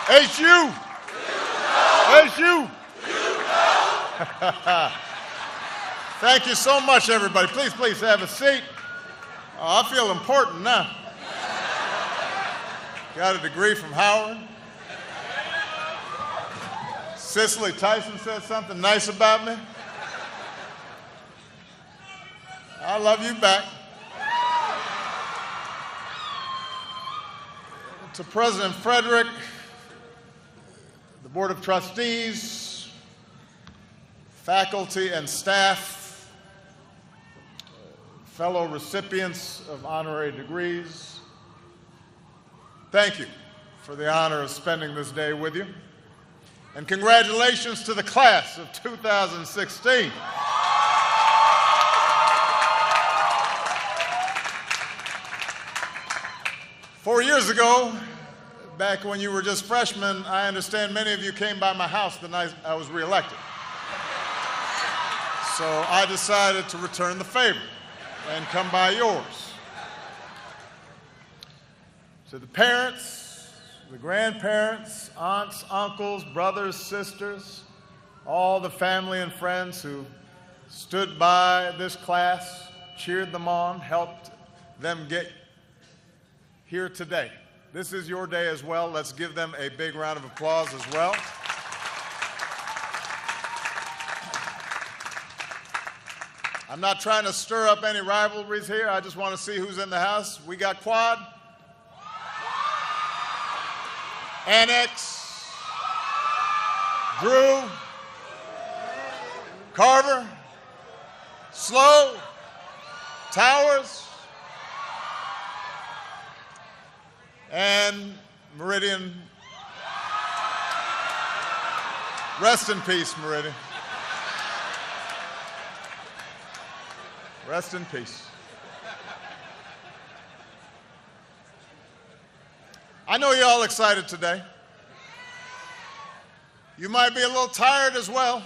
HU. HU. Thank you so much, everybody. Please have a seat. Oh, I feel important now. Got a degree from Howard. Cicely Tyson said something nice about me. I love you back. To President Frederick, the Board of Trustees, faculty and staff, fellow recipients of honorary degrees, thank you for the honor of spending this day with you. And congratulations to the class of 2016. Four years ago, back when you were just freshmen, I understand many of you came by my house the night I was reelected. So I decided to return the favor and come by yours. To the parents, the grandparents, aunts, uncles, brothers, sisters, all the family and friends who stood by this class, cheered them on, helped them get here today. This is your day as well. Let's give them a big round of applause as well. I'm not trying to stir up any rivalries here. I just want to see who's in the house. We got Quad, Annex, Drew, Carver, Slow, Towers, and Meridian. Rest in peace, Meridian. Rest in peace. I know you're all excited today. You might be a little tired as well.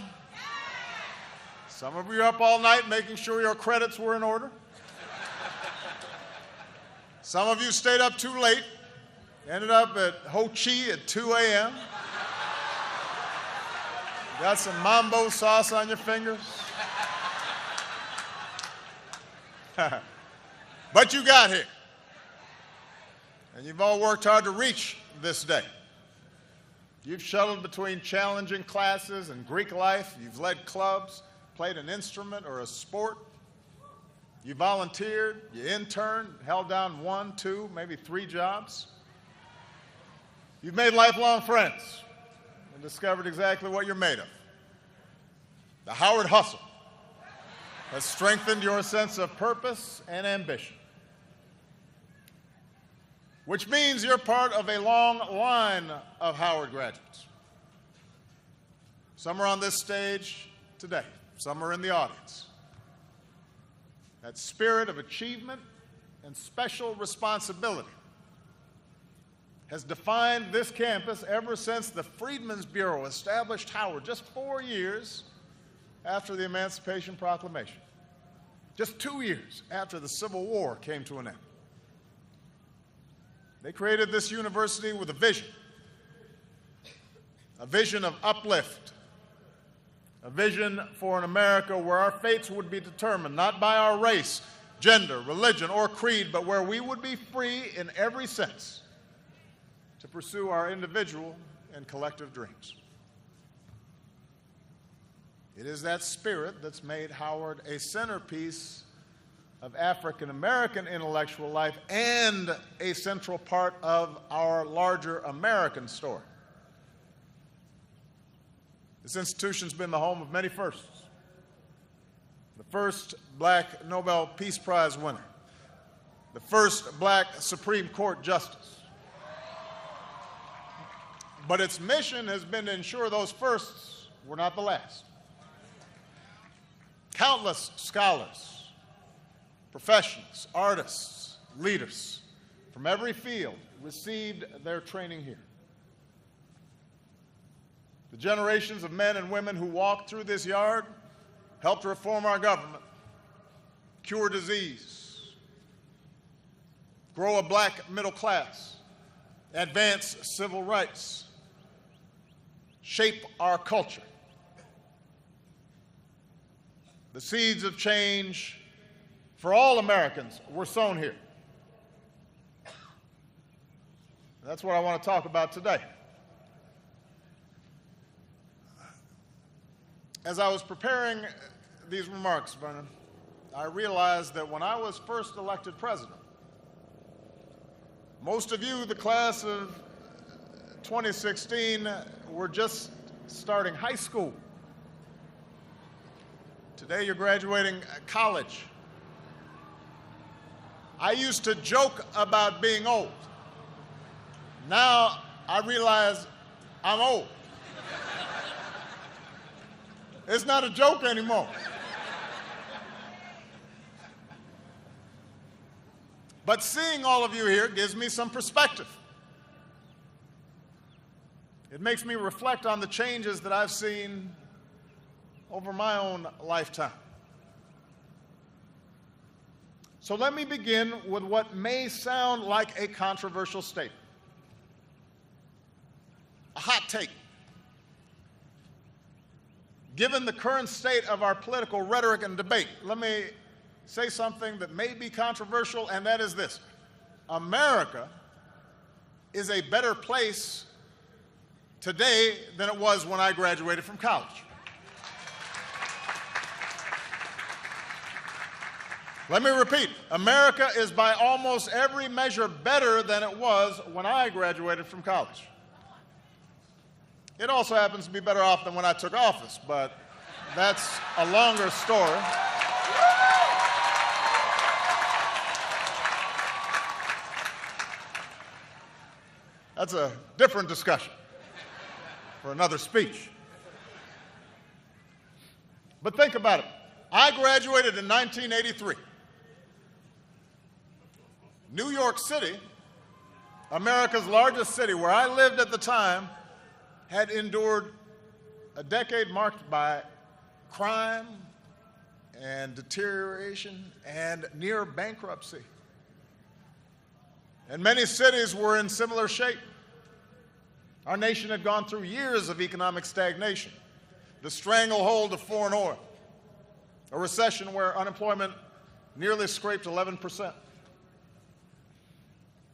Some of you are up all night making sure your credits were in order. Some of you stayed up too late. Ended up at Ho Chi at 2 a.m. Got some mambo sauce on your fingers. But you got here. And you've all worked hard to reach this day. You've shuttled between challenging classes and Greek life. You've led clubs, played an instrument or a sport. You volunteered, you interned, held down 1, 2, maybe 3 jobs. You've made lifelong friends and discovered exactly what you're made of. The Howard hustle has strengthened your sense of purpose and ambition, which means you're part of a long line of Howard graduates. Some are on this stage today. Some are in the audience. That spirit of achievement and special responsibility has defined this campus ever since the Freedmen's Bureau established Howard just 4 years after the Emancipation Proclamation, just 2 years after the Civil War came to an end. They created this university with a vision of uplift, a vision for an America where our fates would be determined not by our race, gender, religion, or creed, but where we would be free in every sense to pursue our individual and collective dreams. It is that spirit that's made Howard a centerpiece of African American intellectual life and a central part of our larger American story. This institution's been the home of many firsts. The first black Nobel Peace Prize winner, the first black Supreme Court justice. But its mission has been to ensure those firsts were not the last. Countless scholars, professionals, artists, leaders from every field received their training here. The generations of men and women who walked through this yard helped reform our government, cure disease, grow a black middle class, advance civil rights, shape our culture. The seeds of change for all Americans were sown here. That's what I want to talk about today. As I was preparing these remarks, Vernon, I realized that when I was first elected president, most of you, the class of 2016, were just starting high school. Today you're graduating college. I used to joke about being old. Now I realize I'm old. It's not a joke anymore. But seeing all of you here gives me some perspective. It makes me reflect on the changes that I've seen over my own lifetime. So let me begin with what may sound like a controversial statement. A hot take. Given the current state of our political rhetoric and debate, let me say something that may be controversial, and that is this. America is a better place today than it was when I graduated from college. Let me repeat. America is by almost every measure better than it was when I graduated from college. It also happens to be better off than when I took office, but that's a longer story. That's a different discussion for another speech. But think about it. I graduated in 1983. New York City, America's largest city, where I lived at the time, had endured a decade marked by crime and deterioration and near bankruptcy. And many cities were in similar shape. Our nation had gone through years of economic stagnation, the stranglehold of foreign oil, a recession where unemployment nearly scraped 11%.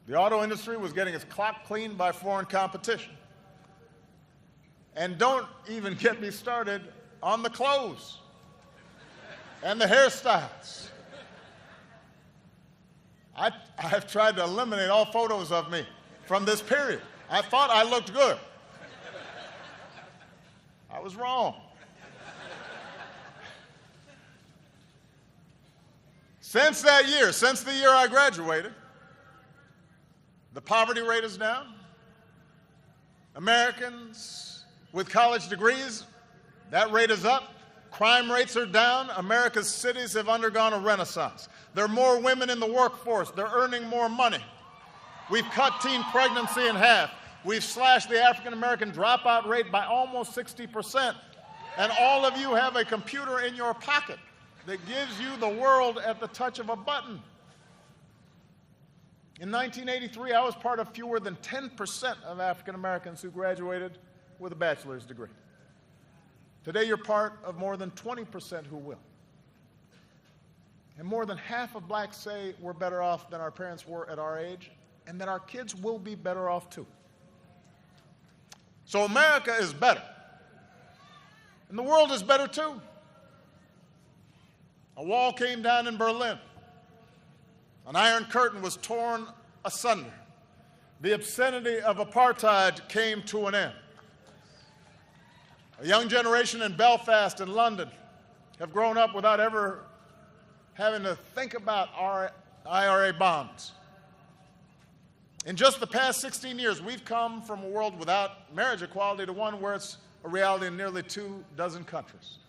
The auto industry was getting its clock cleaned by foreign competition. And don't even get me started on the clothes and the hairstyles. I've tried to eliminate all photos of me from this period. I thought I looked good. I was wrong. Since that year, since the year I graduated, the poverty rate is down. Americans with college degrees, that rate is up. Crime rates are down. America's cities have undergone a renaissance. There are more women in the workforce. They're earning more money. We've cut teen pregnancy in half. We've slashed the African-American dropout rate by almost 60%. And all of you have a computer in your pocket that gives you the world at the touch of a button. In 1983, I was part of fewer than 10% of African-Americans who graduated with a bachelor's degree. Today, you're part of more than 20% who will. And more than half of blacks say we're better off than our parents were at our age, and that our kids will be better off too. So America is better. And the world is better too. A wall came down in Berlin. An iron curtain was torn asunder. The obscenity of apartheid came to an end. A young generation in Belfast and London have grown up without ever having to think about our IRA bonds. In just the past 16 years, we've come from a world without marriage equality to one where it's a reality in nearly 24 countries.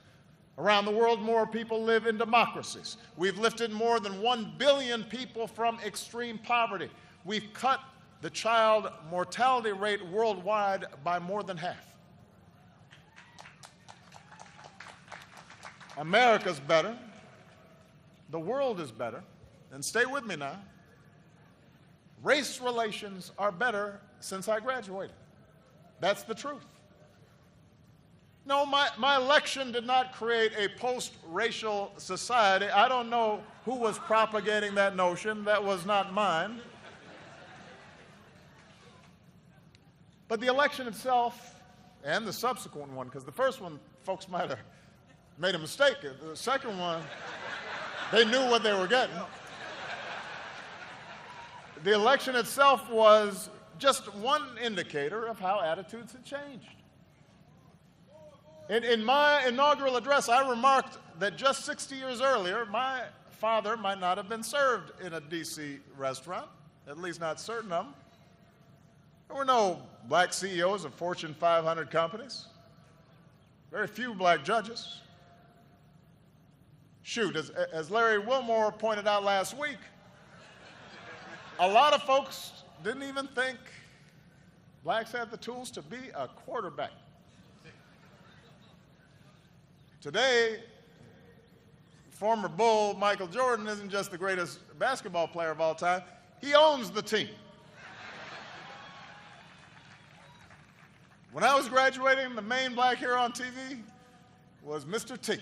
Around the world, more people live in democracies. We've lifted more than 1 billion people from extreme poverty. We've cut the child mortality rate worldwide by more than half. America's better. The world is better. And stay with me now. Race relations are better since I graduated. That's the truth. No, my election did not create a post-racial society. I don't know who was propagating that notion. That was not mine. But the election itself, and the subsequent one, because the first one, folks might have made a mistake. The second one, they knew what they were getting. The election itself was just one indicator of how attitudes had changed. In my inaugural address, I remarked that just 60 years earlier, my father might not have been served in a D.C. restaurant, at least not certain of them. There were no black CEOs of Fortune 500 companies, very few black judges. Shoot, as Larry Wilmore pointed out last week, a lot of folks didn't even think blacks had the tools to be a quarterback. Today, former Bull Michael Jordan isn't just the greatest basketball player of all time, he owns the team. When I was graduating, the main black hero on TV was Mr. T.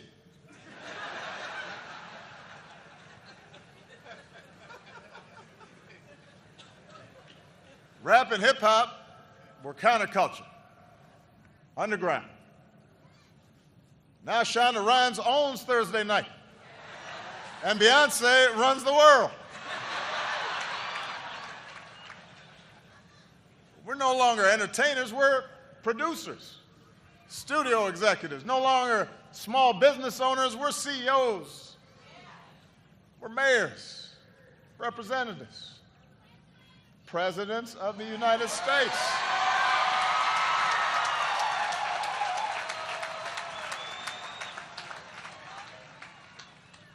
Rap and hip-hop were counterculture, underground. Now Shonda Rhimes owns Thursday night, and Beyonce runs the world. We're no longer entertainers, we're producers, studio executives, no longer small business owners, we're CEOs, we're mayors, representatives, presidents of the United States.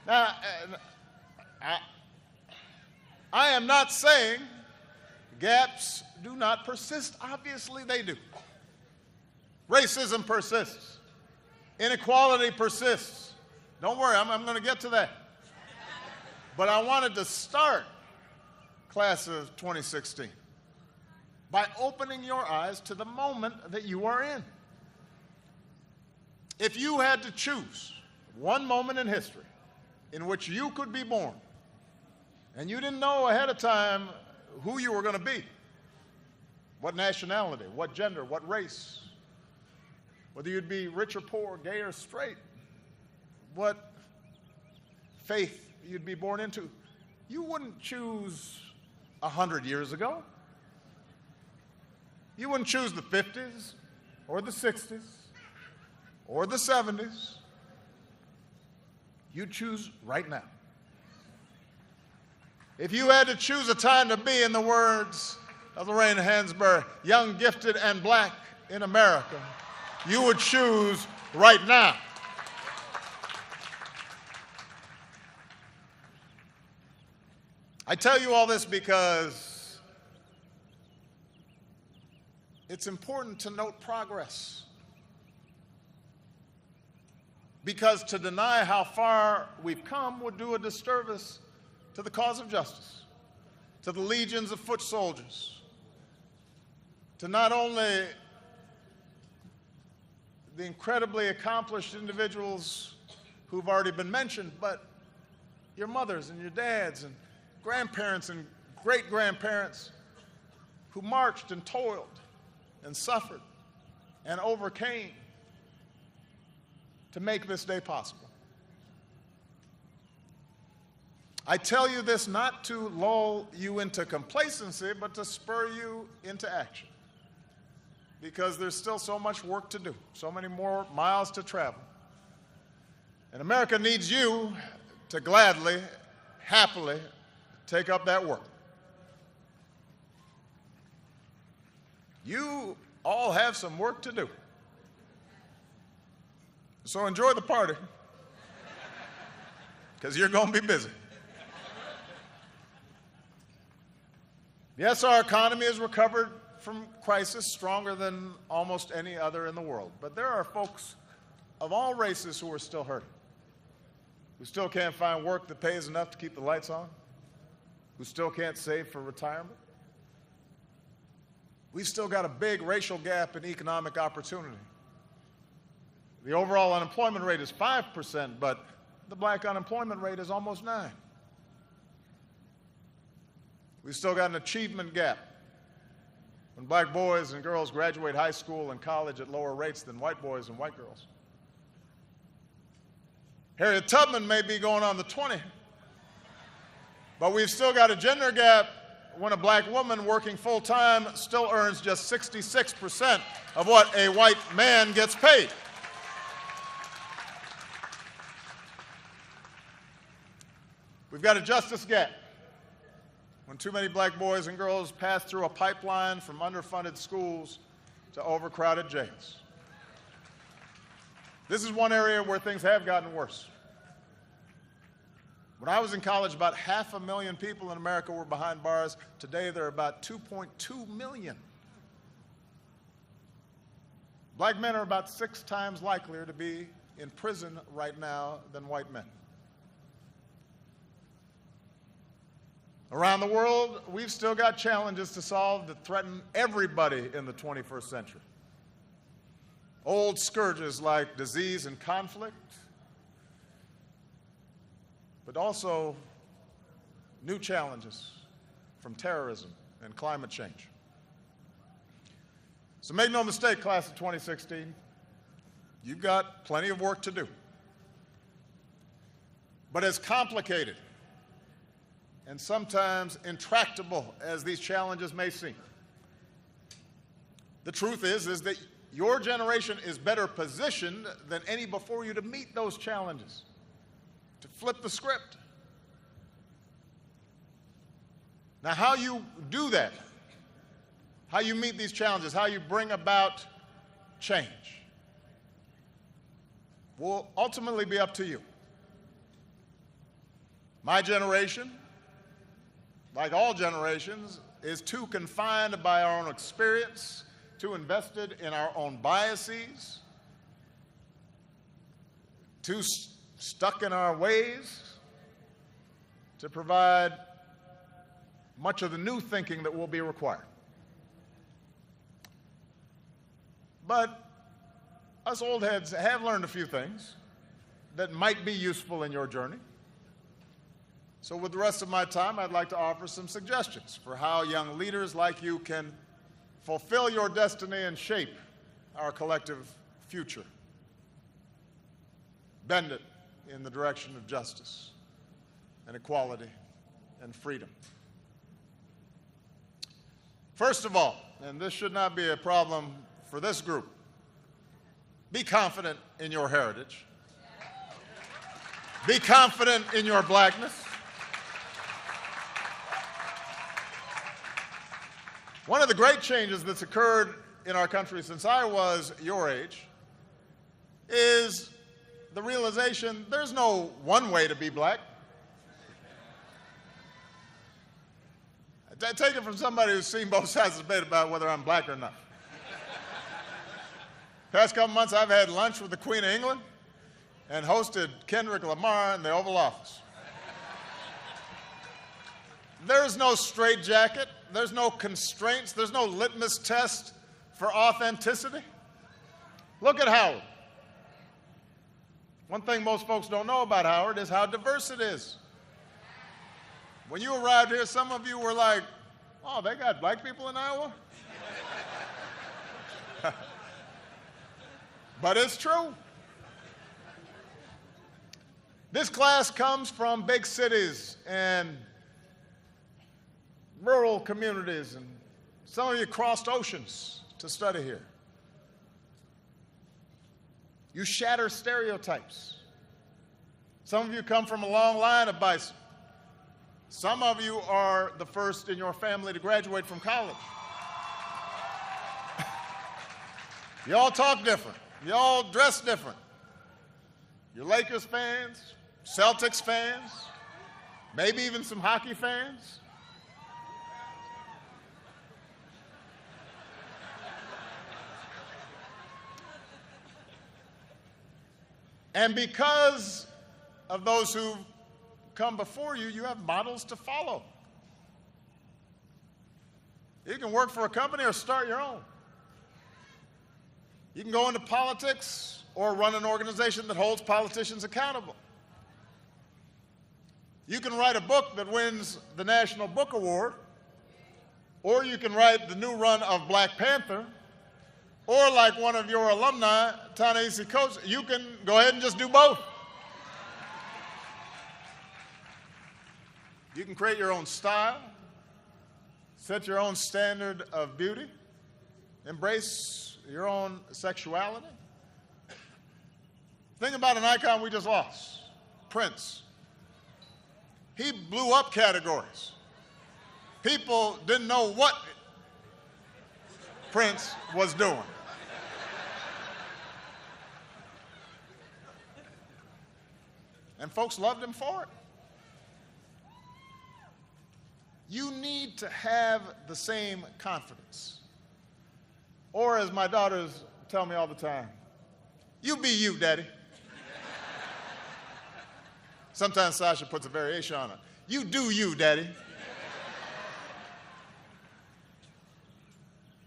Now, I am not saying gaps do not persist. Obviously, they do. Racism persists. Inequality persists. Don't worry, I'm going to get to that. But I wanted to start class of 2016 by opening your eyes to the moment that you are in. If you had to choose one moment in history in which you could be born, and you didn't know ahead of time who you were going to be, what nationality, what gender, what race, whether you'd be rich or poor, gay or straight, what faith you'd be born into, you wouldn't choose 100 years ago. You wouldn't choose the 50s or the 60s or the 70s. You choose right now. If you had to choose a time to be, in the words of Lorraine Hansberry, young, gifted, and black in America, you would choose right now. I tell you all this because it's important to note progress. Because to deny how far we've come would do a disservice to the cause of justice, to the legions of foot soldiers, to not only the incredibly accomplished individuals who've already been mentioned, but your mothers and your dads and grandparents and great-grandparents who marched and toiled and suffered and overcame to make this day possible. I tell you this not to lull you into complacency, but to spur you into action. Because there's still so much work to do, so many more miles to travel. And America needs you to gladly, happily take up that work. You all have some work to do. So enjoy the party, because you're going to be busy. Yes, our economy has recovered from crisis stronger than almost any other in the world. But there are folks of all races who are still hurting, who still can't find work that pays enough to keep the lights on, who still can't save for retirement. We've still got a big racial gap in economic opportunity. The overall unemployment rate is 5%, but the black unemployment rate is almost 9%. We've still got an achievement gap. When black boys and girls graduate high school and college at lower rates than white boys and white girls. Harriet Tubman may be going on the 20, but we've still got a gender gap when a black woman working full-time still earns just 66% of what a white man gets paid. We've got a justice gap when too many black boys and girls pass through a pipeline from underfunded schools to overcrowded jails. This is one area where things have gotten worse. When I was in college, about 500,000 people in America were behind bars. Today, there are about 2.2 million. Black men are about 6 times likelier to be in prison right now than white men. Around the world, we've still got challenges to solve that threaten everybody in the 21st century. Old scourges like disease and conflict, but also new challenges from terrorism and climate change. So make no mistake, class of 2016, you've got plenty of work to do. But as complicated and sometimes intractable as these challenges may seem, the truth is that your generation is better positioned than any before you to meet those challenges, to flip the script. Now, how you do that, how you meet these challenges, how you bring about change, will ultimately be up to you. My generation, like all generations, is too confined by our own experience, too invested in our own biases, too stuck in our ways to provide much of the new thinking that will be required. But us old heads have learned a few things that might be useful in your journey. So with the rest of my time, I'd like to offer some suggestions for how young leaders like you can fulfill your destiny and shape our collective future. Bend it in the direction of justice and equality and freedom. First of all, and this should not be a problem for this group, be confident in your heritage. Be confident in your blackness. One of the great changes that's occurred in our country since I was your age is the realization there's no one way to be black. I take it from somebody who's seen both sides of the debate about whether I'm black or not. Past couple months, I've had lunch with the Queen of England and hosted Kendrick Lamar in the Oval Office. There's no straitjacket. There's no constraints. There's no litmus test for authenticity. Look at Howard. One thing most folks don't know about Howard is how diverse it is. When you arrived here, some of you were like, oh, they got black people in Iowa? But it's true. This class comes from big cities and rural communities, and some of you crossed oceans to study here. You shatter stereotypes. Some of you come from a long line of bison. Some of you are the first in your family to graduate from college. You all talk different. You all dress different. You're Lakers fans, Celtics fans, maybe even some hockey fans. And because of those who come before you, you have models to follow. You can work for a company or start your own. You can go into politics or run an organization that holds politicians accountable. You can write a book that wins the National Book Award, or you can write the new run of Black Panther, or like one of your alumni, Ta-Nehisi Coates, you can go ahead and just do both. You can create your own style, set your own standard of beauty, embrace your own sexuality. Think about an icon we just lost, Prince. He blew up categories. People didn't know what Prince was doing. And folks loved him for it. You need to have the same confidence. Or as my daughters tell me all the time, you be you, Daddy. Sometimes Sasha puts a variation on it. You do you, Daddy.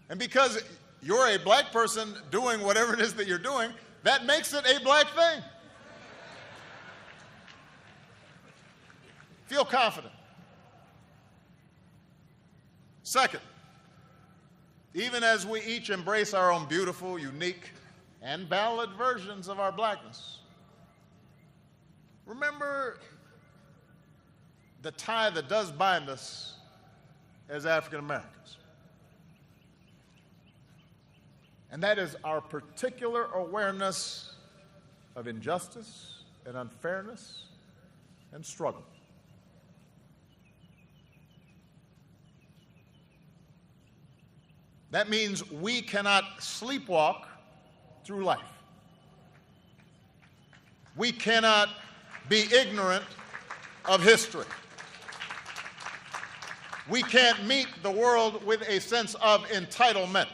And because you're a black person doing whatever it is that you're doing, that makes it a black thing. Feel confident. Second, even as we each embrace our own beautiful, unique, and valid versions of our blackness, remember the tie that does bind us as African Americans. And that is our particular awareness of injustice and unfairness and struggle. That means we cannot sleepwalk through life. We cannot be ignorant of history. We can't meet the world with a sense of entitlement.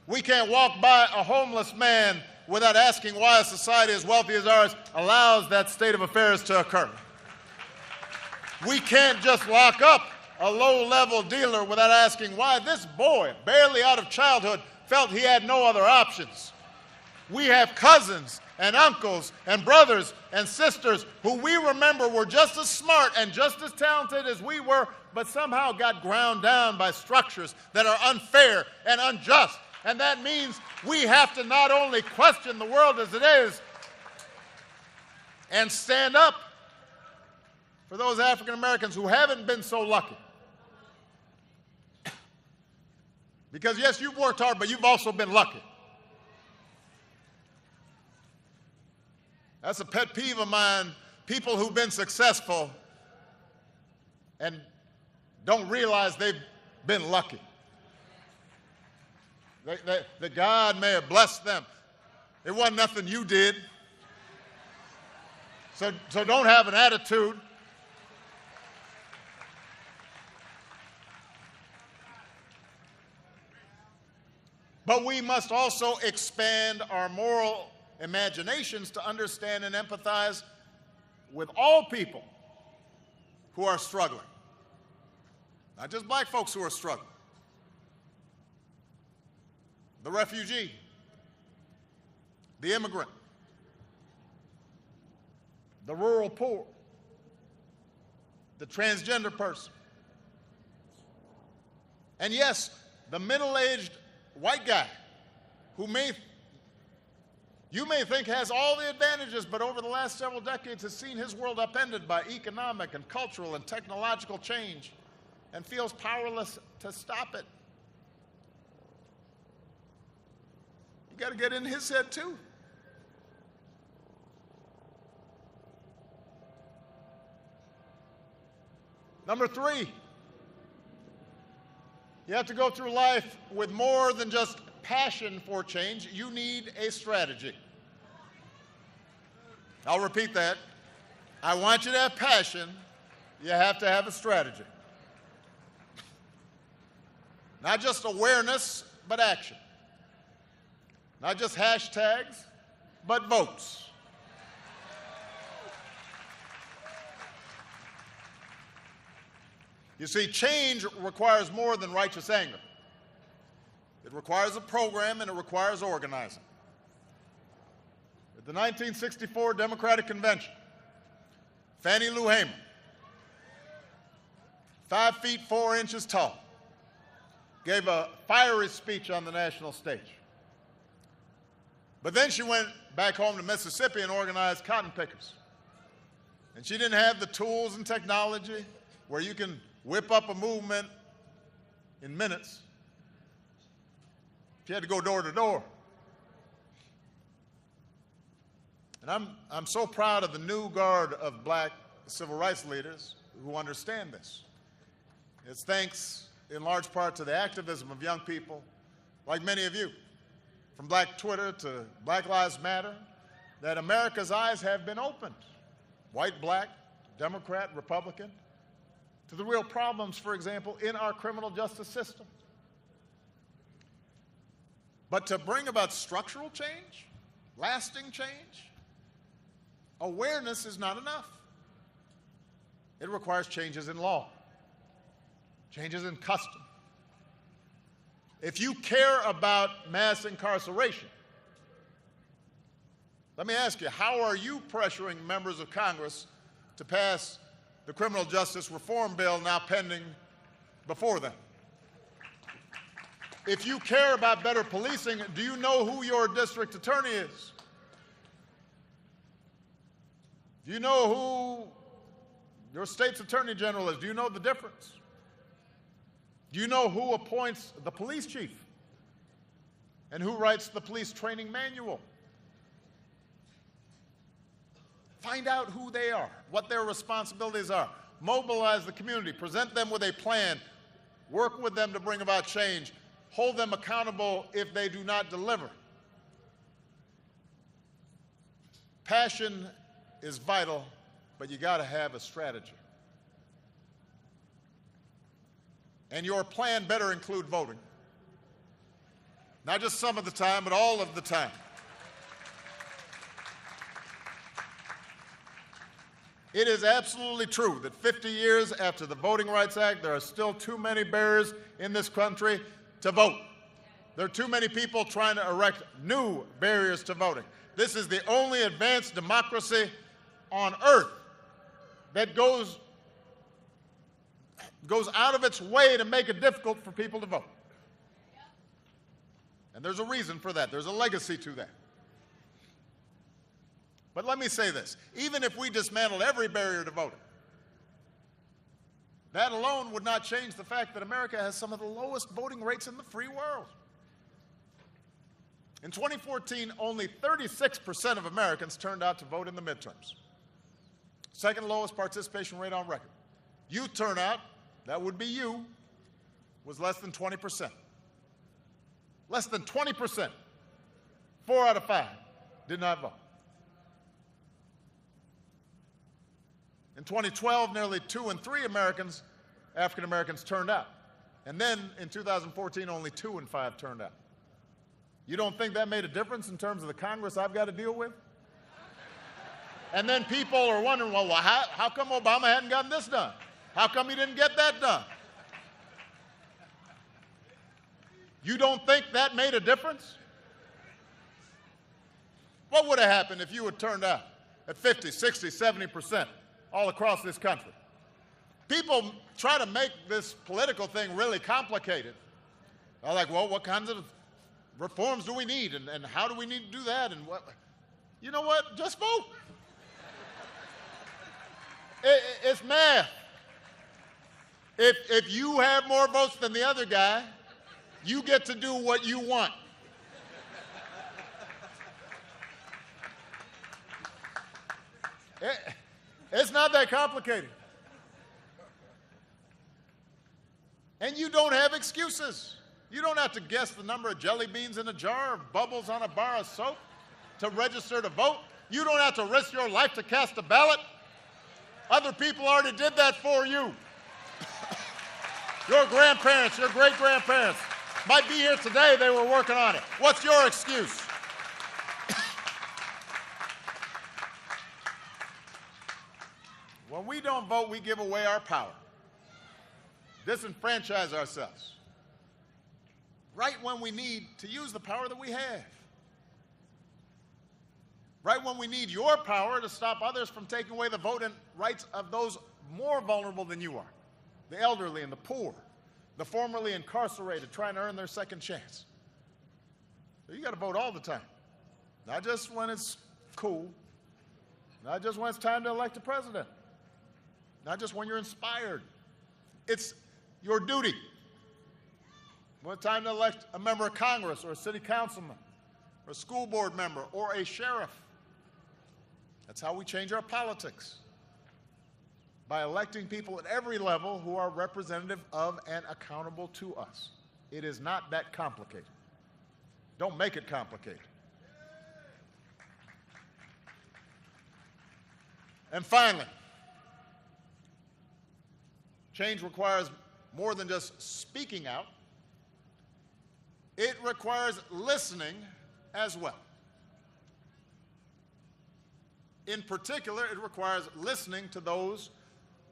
We can't walk by a homeless man without asking why a society as wealthy as ours allows that state of affairs to occur. We can't just lock up a low-level dealer without asking why this boy, barely out of childhood, felt he had no other options. We have cousins and uncles and brothers and sisters who we remember were just as smart and just as talented as we were, but somehow got ground down by structures that are unfair and unjust. And that means we have to not only question the world as it is and stand up for those African Americans who haven't been so lucky. Because yes, you've worked hard, but you've also been lucky. That's a pet peeve of mine, people who've been successful and don't realize they've been lucky. That God may have blessed them. It wasn't nothing you did. So don't have an attitude. But we must also expand our moral imaginations to understand and empathize with all people who are struggling. Not just black folks who are struggling. The refugee, the immigrant, the rural poor, the transgender person, and yes, the middle-aged white guy who you may think has all the advantages, but over the last several decades has seen his world upended by economic and cultural and technological change and feels powerless to stop it. You got to get in his head too. Number three, you have to go through life with more than just passion for change. You need a strategy. I'll repeat that. I want you to have passion. You have to have a strategy. Not just awareness, but action. Not just hashtags, but votes. You see, change requires more than righteous anger. It requires a program and it requires organizing. At the 1964 Democratic Convention, Fannie Lou Hamer, 5 feet 4 inches tall, gave a fiery speech on the national stage. But then she went back home to Mississippi and organized cotton pickers. And she didn't have the tools and technology where you can whip up a movement in minutes. She had to go door to door. And I'm so proud of the new guard of black civil rights leaders who understand this. It's thanks in large part to the activism of young people like many of you, from Black Twitter to Black Lives Matter, that America's eyes have been opened, white, black, Democrat, Republican, to the real problems, for example, in our criminal justice system. But to bring about structural change, lasting change, awareness is not enough. It requires changes in law, changes in custom. If you care about mass incarceration, let me ask you, how are you pressuring members of Congress to pass the criminal justice reform bill now pending before them? If you care about better policing, do you know who your district attorney is? Do you know who your state's attorney general is? Do you know the difference? Do you know who appoints the police chief and who writes the police training manual? Find out who they are, what their responsibilities are. Mobilize the community, present them with a plan, work with them to bring about change, hold them accountable if they do not deliver. Passion is vital, but you got to have a strategy. And your plan better include voting. Not just some of the time, but all of the time. It is absolutely true that 50 years after the Voting Rights Act, there are still too many barriers in this country to vote. There are too many people trying to erect new barriers to voting. This is the only advanced democracy on earth that goes out of its way to make it difficult for people to vote. And there's a reason for that. There's a legacy to that. But let me say this. Even if we dismantled every barrier to voting, that alone would not change the fact that America has some of the lowest voting rates in the free world. In 2014, only 36% of Americans turned out to vote in the midterms. Second lowest participation rate on record. Youth turnout, that would be you, was less than 20%. Less than 20%. 4 out of 5 did not vote. In 2012, nearly 2 in 3 African Americans turned out. And then in 2014, only 2 in 5 turned out. You don't think that made a difference in terms of the Congress I've got to deal with? And then people are wondering, well, how come Obama hadn't gotten this done? How come he didn't get that done? You don't think that made a difference? What would have happened if you had turned out at 50, 60, 70% all across this country? People try to make this political thing really complicated. They're like, well, what kinds of reforms do we need? And how do we need to do that? And what? You know what? Just vote. It's math. If you have more votes than the other guy, you get to do what you want. It's not that complicated. And you don't have excuses. You don't have to guess the number of jelly beans in a jar or bubbles on a bar of soap to register to vote. You don't have to risk your life to cast a ballot. Other people already did that for you. Your grandparents, your great-grandparents might be here today. They were working on it. What's your excuse? When we don't vote, we give away our power, disenfranchise ourselves, right when we need to use the power that we have. right when we need your power to stop others from taking away the voting rights of those more vulnerable than you are, the elderly and the poor, the formerly incarcerated trying to earn their second chance. So you got to vote all the time, not just when it's cool, not just when it's time to elect a president, not just when you're inspired. It's your duty. When it's time to elect a member of Congress or a city councilman or a school board member or a sheriff. That's how we change our politics, by electing people at every level who are representative of and accountable to us. It is not that complicated. Don't make it complicated. And finally, change requires more than just speaking out. It requires listening as well. In particular, it requires listening to those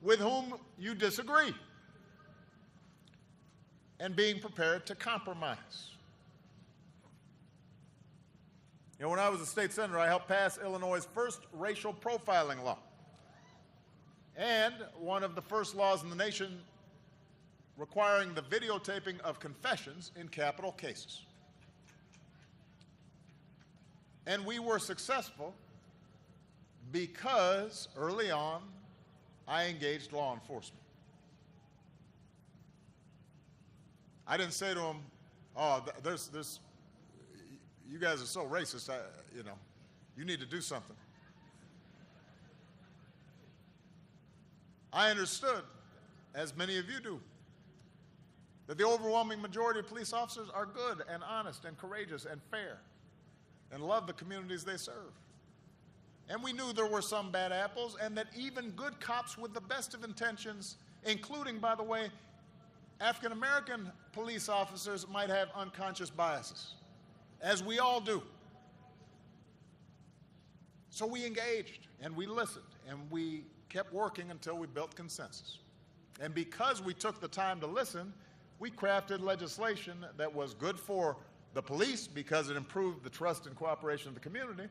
with whom you disagree and being prepared to compromise. You know, when I was a state senator, I helped pass Illinois' first racial profiling law and one of the first laws in the nation requiring the videotaping of confessions in capital cases. And we were successful because early on, I engaged law enforcement. I didn't say to them, "Oh, you guys are so racist, you need to do something." I understood, as many of you do, that the overwhelming majority of police officers are good and honest and courageous and fair and love the communities they serve. And we knew there were some bad apples, and that even good cops with the best of intentions, including, by the way, African-American police officers, might have unconscious biases, as we all do. So we engaged, and we listened, and we kept working until we built consensus. And because we took the time to listen, we crafted legislation that was good for the police because it improved the trust and cooperation of the community,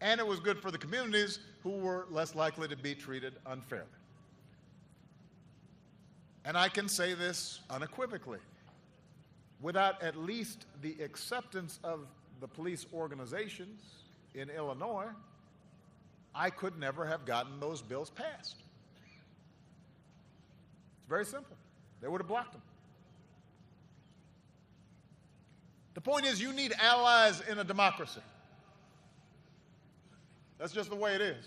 and it was good for the communities who were less likely to be treated unfairly. And I can say this unequivocally: without at least the acceptance of the police organizations in Illinois, I could never have gotten those bills passed. It's very simple. They would have blocked them. The point is, you need allies in a democracy. That's just the way it is.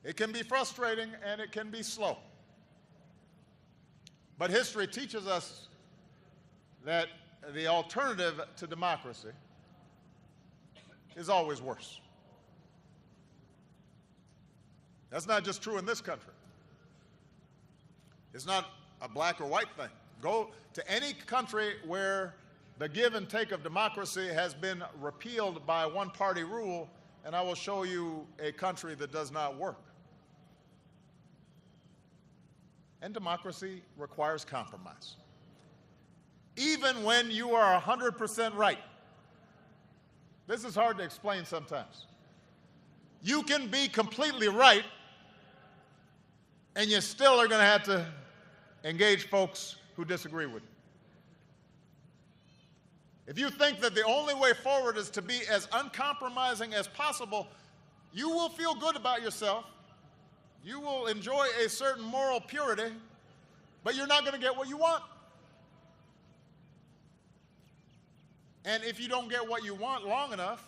It can be frustrating and it can be slow. But history teaches us that the alternative to democracy is always worse. That's not just true in this country. It's not a black or white thing. Go to any country where the give and take of democracy has been repealed by one-party rule, and I will show you a country that does not work. And democracy requires compromise. Even when you are 100% right. This is hard to explain sometimes. You can be completely right, and you still are going to have to engage folks who disagree with you. If you think that the only way forward is to be as uncompromising as possible, you will feel good about yourself. You will enjoy a certain moral purity, but you're not going to get what you want. And if you don't get what you want long enough,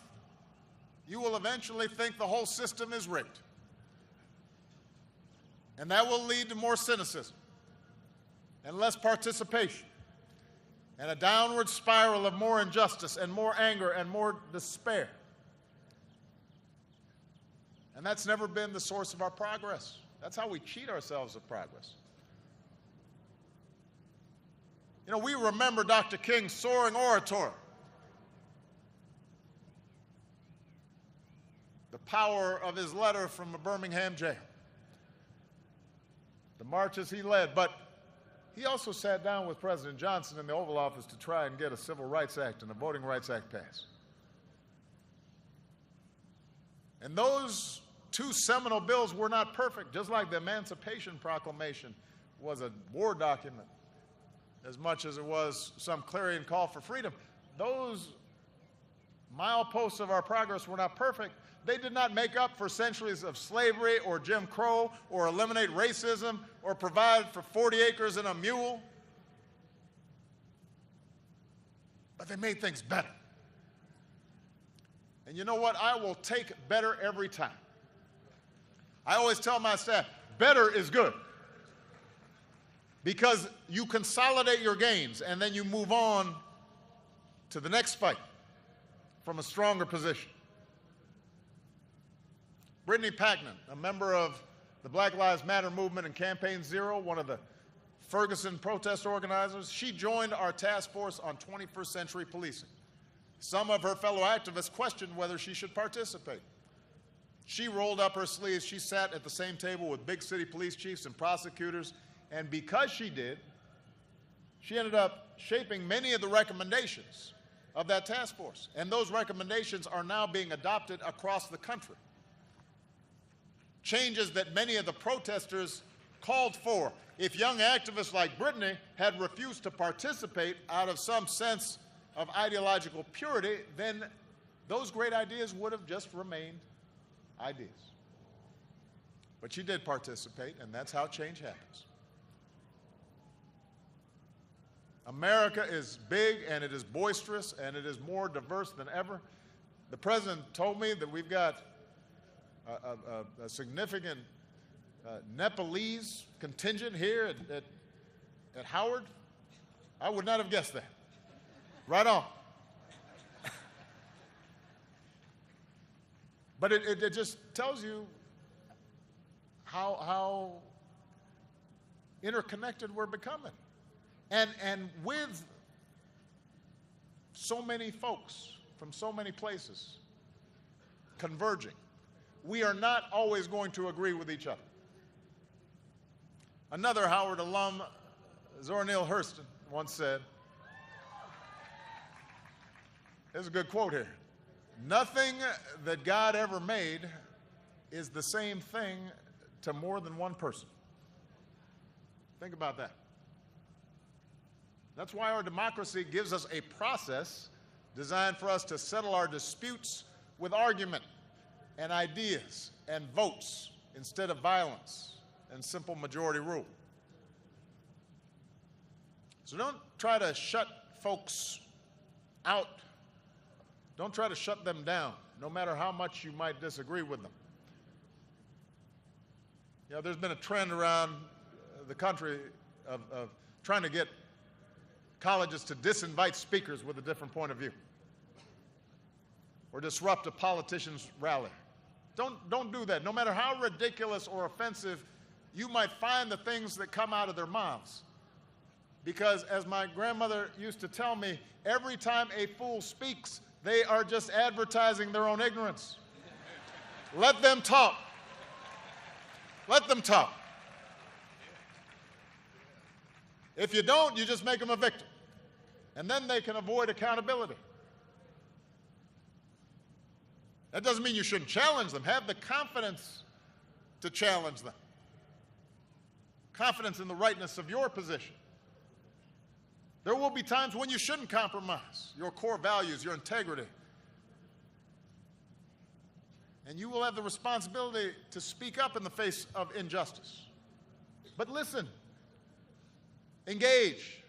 you will eventually think the whole system is rigged. And that will lead to more cynicism and less participation, and a downward spiral of more injustice and more anger and more despair. And that's never been the source of our progress. That's how we cheat ourselves of progress. You know, we remember Dr. King's soaring oratory, the power of his letter from a Birmingham jail, the marches he led, but he also sat down with President Johnson in the Oval Office to try and get a Civil Rights Act and a Voting Rights Act passed. And those two seminal bills were not perfect, just like the Emancipation Proclamation was a war document as much as it was some clarion call for freedom. Those mileposts of our progress were not perfect. They did not make up for centuries of slavery or Jim Crow or eliminate racism or provide for 40 acres and a mule. But they made things better. And you know what? I will take better every time. I always tell my staff, better is good. Because you consolidate your gains and then you move on to the next fight from a stronger position. Brittany Packman, a member of the Black Lives Matter movement and Campaign Zero, one of the Ferguson protest organizers, she joined our task force on 21st century policing. Some of her fellow activists questioned whether she should participate. She rolled up her sleeves. She sat at the same table with big city police chiefs and prosecutors, and because she did, she ended up shaping many of the recommendations of that task force. And those recommendations are now being adopted across the country. Changes that many of the protesters called for. If young activists like Brittany had refused to participate out of some sense of ideological purity, then those great ideas would have just remained ideas. But she did participate, and that's how change happens. America is big, and it is boisterous, and it is more diverse than ever. The president told me that we've got a significant Nepalese contingent here at Howard. I would not have guessed that. Right on. But it just tells you how interconnected we're becoming. And with so many folks from so many places converging, we are not always going to agree with each other. Another Howard alum, Zora Neale Hurston, once said, there's a good quote here, "Nothing that God ever made is the same thing to more than one person." Think about that. That's why our democracy gives us a process designed for us to settle our disputes with argument and ideas and votes instead of violence and simple majority rule. So don't try to shut folks out. Don't try to shut them down, no matter how much you might disagree with them. You know, there's been a trend around the country of trying to get colleges to disinvite speakers with a different point of view or disrupt a politician's rally. Don't do that. No matter how ridiculous or offensive you might find the things that come out of their mouths. Because as my grandmother used to tell me, every time a fool speaks, they are just advertising their own ignorance. Let them talk. Let them talk. If you don't, you just make them a victim. And then they can avoid accountability. That doesn't mean you shouldn't challenge them. Have the confidence to challenge them. Confidence in the rightness of your position. There will be times when you shouldn't compromise your core values, your integrity. And you will have the responsibility to speak up in the face of injustice. But listen, engage.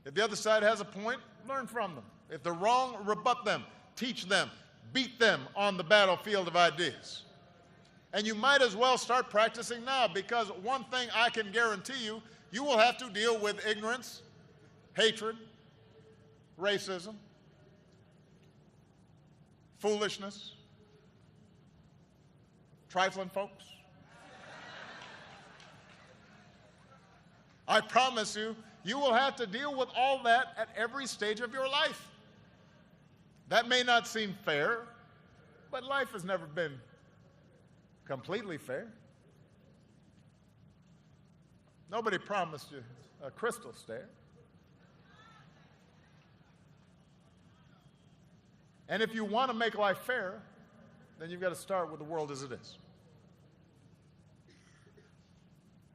If the other side has a point, learn from them. If they're wrong, rebut them, teach them, beat them on the battlefield of ideas. And you might as well start practicing now, because one thing I can guarantee you, you will have to deal with ignorance, hatred, racism, foolishness, trifling folks. I promise you, you will have to deal with all that at every stage of your life. That may not seem fair, but life has never been completely fair. Nobody promised you a crystal stair. And if you want to make life fair, then you've got to start with the world as it is.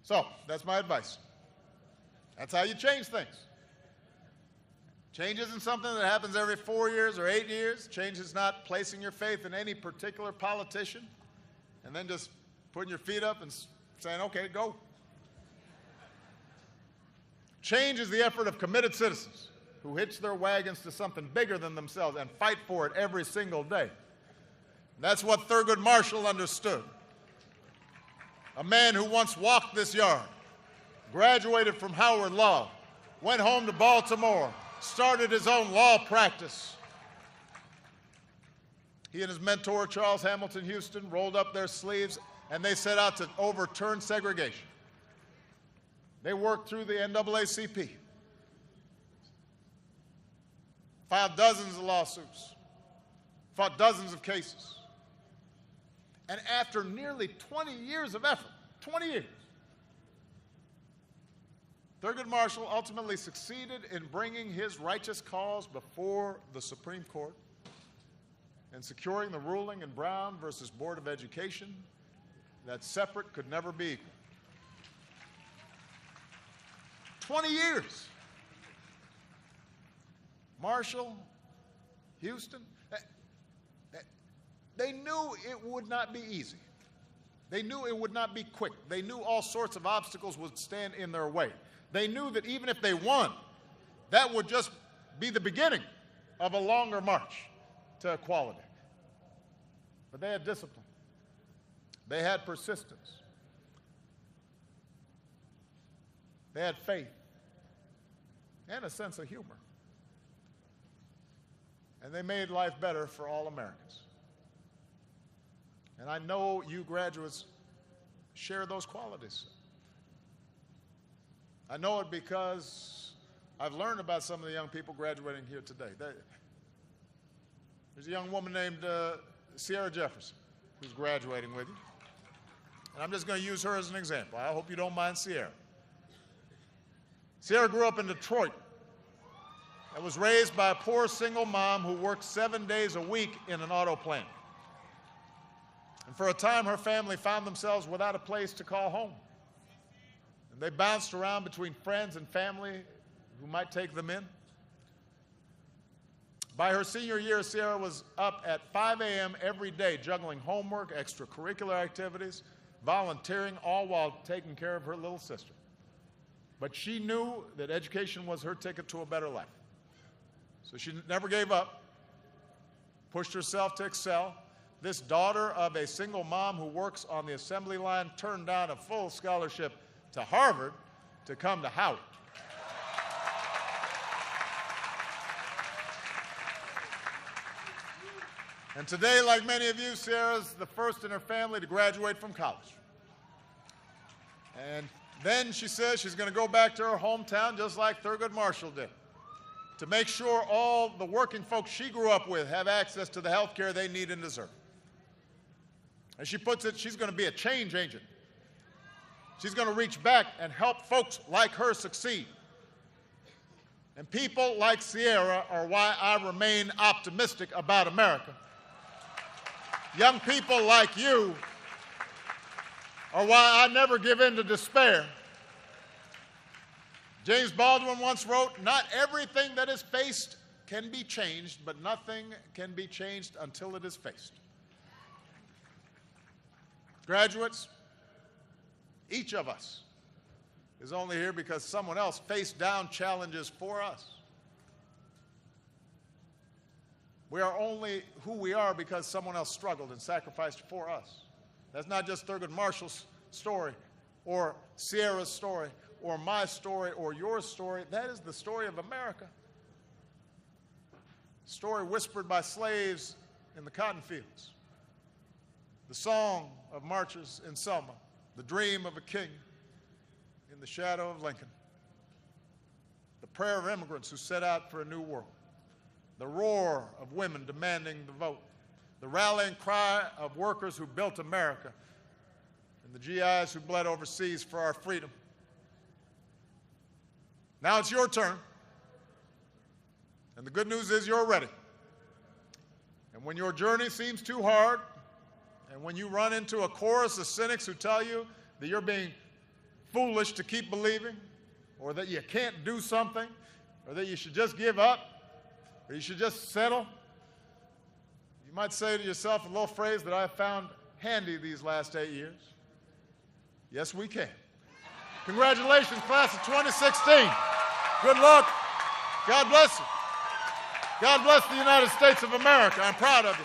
So, that's my advice. That's how you change things. Change isn't something that happens every 4 years or 8 years. Change is not placing your faith in any particular politician and then just putting your feet up and saying, okay, go. Change is the effort of committed citizens who hitch their wagons to something bigger than themselves and fight for it every single day. That's what Thurgood Marshall understood. A man who once walked this yard, graduated from Howard Law, went home to Baltimore, started his own law practice. He and his mentor, Charles Hamilton Houston, rolled up their sleeves and they set out to overturn segregation. They worked through the NAACP, filed dozens of lawsuits, fought dozens of cases. And after nearly 20 years of effort, 20 years, Thurgood Marshall ultimately succeeded in bringing his righteous cause before the Supreme Court and securing the ruling in Brown versus Board of Education that separate could never be equal. 20 years. Marshall, Houston, they knew it would not be easy. They knew it would not be quick. They knew all sorts of obstacles would stand in their way. They knew that even if they won, that would just be the beginning of a longer march to equality. But they had discipline. They had persistence. They had faith and a sense of humor. And they made life better for all Americans. And I know you graduates share those qualities. I know it because I've learned about some of the young people graduating here today. There's a young woman named Sierra Jefferson who's graduating with you. And I'm just going to use her as an example. I hope you don't mind Sierra. Sierra grew up in Detroit and was raised by a poor single mom who worked 7 days a week in an auto plant. And for a time, her family found themselves without a place to call home. And they bounced around between friends and family who might take them in. By her senior year, Sierra was up at 5 a.m. every day, juggling homework, extracurricular activities, volunteering, all while taking care of her little sister. But she knew that education was her ticket to a better life. So she never gave up, pushed herself to excel. This daughter of a single mom who works on the assembly line turned down a full scholarship to Harvard to come to Howard. And today, like many of you, Sierra's the first in her family to graduate from college. And then she says she's going to go back to her hometown just like Thurgood Marshall did, to make sure all the working folks she grew up with have access to the health care they need and deserve. As she puts it, she's going to be a change agent. She's going to reach back and help folks like her succeed. And people like Sierra are why I remain optimistic about America. Young people like you are why I never give in to despair. James Baldwin once wrote, "Not everything that is faced can be changed, but nothing can be changed until it is faced." Graduates, each of us is only here because someone else faced down challenges for us. We are only who we are because someone else struggled and sacrificed for us. That's not just Thurgood Marshall's story or Sierra's story or my story or your story. That is the story of America. Story whispered by slaves in the cotton fields. The song of marchers in Selma. The dream of a king in the shadow of Lincoln. The prayer of immigrants who set out for a new world. The roar of women demanding the vote. The rallying cry of workers who built America. And the GIs who bled overseas for our freedom. Now it's your turn. And the good news is you're ready. And when your journey seems too hard, And when you run into a chorus of cynics who tell you that you're being foolish to keep believing, or that you can't do something, or that you should just give up, or you should just settle, you might say to yourself a little phrase that I've found handy these last 8 years. Yes, we can. Congratulations, class of 2016. Good luck. God bless you. God bless the United States of America. I'm proud of you.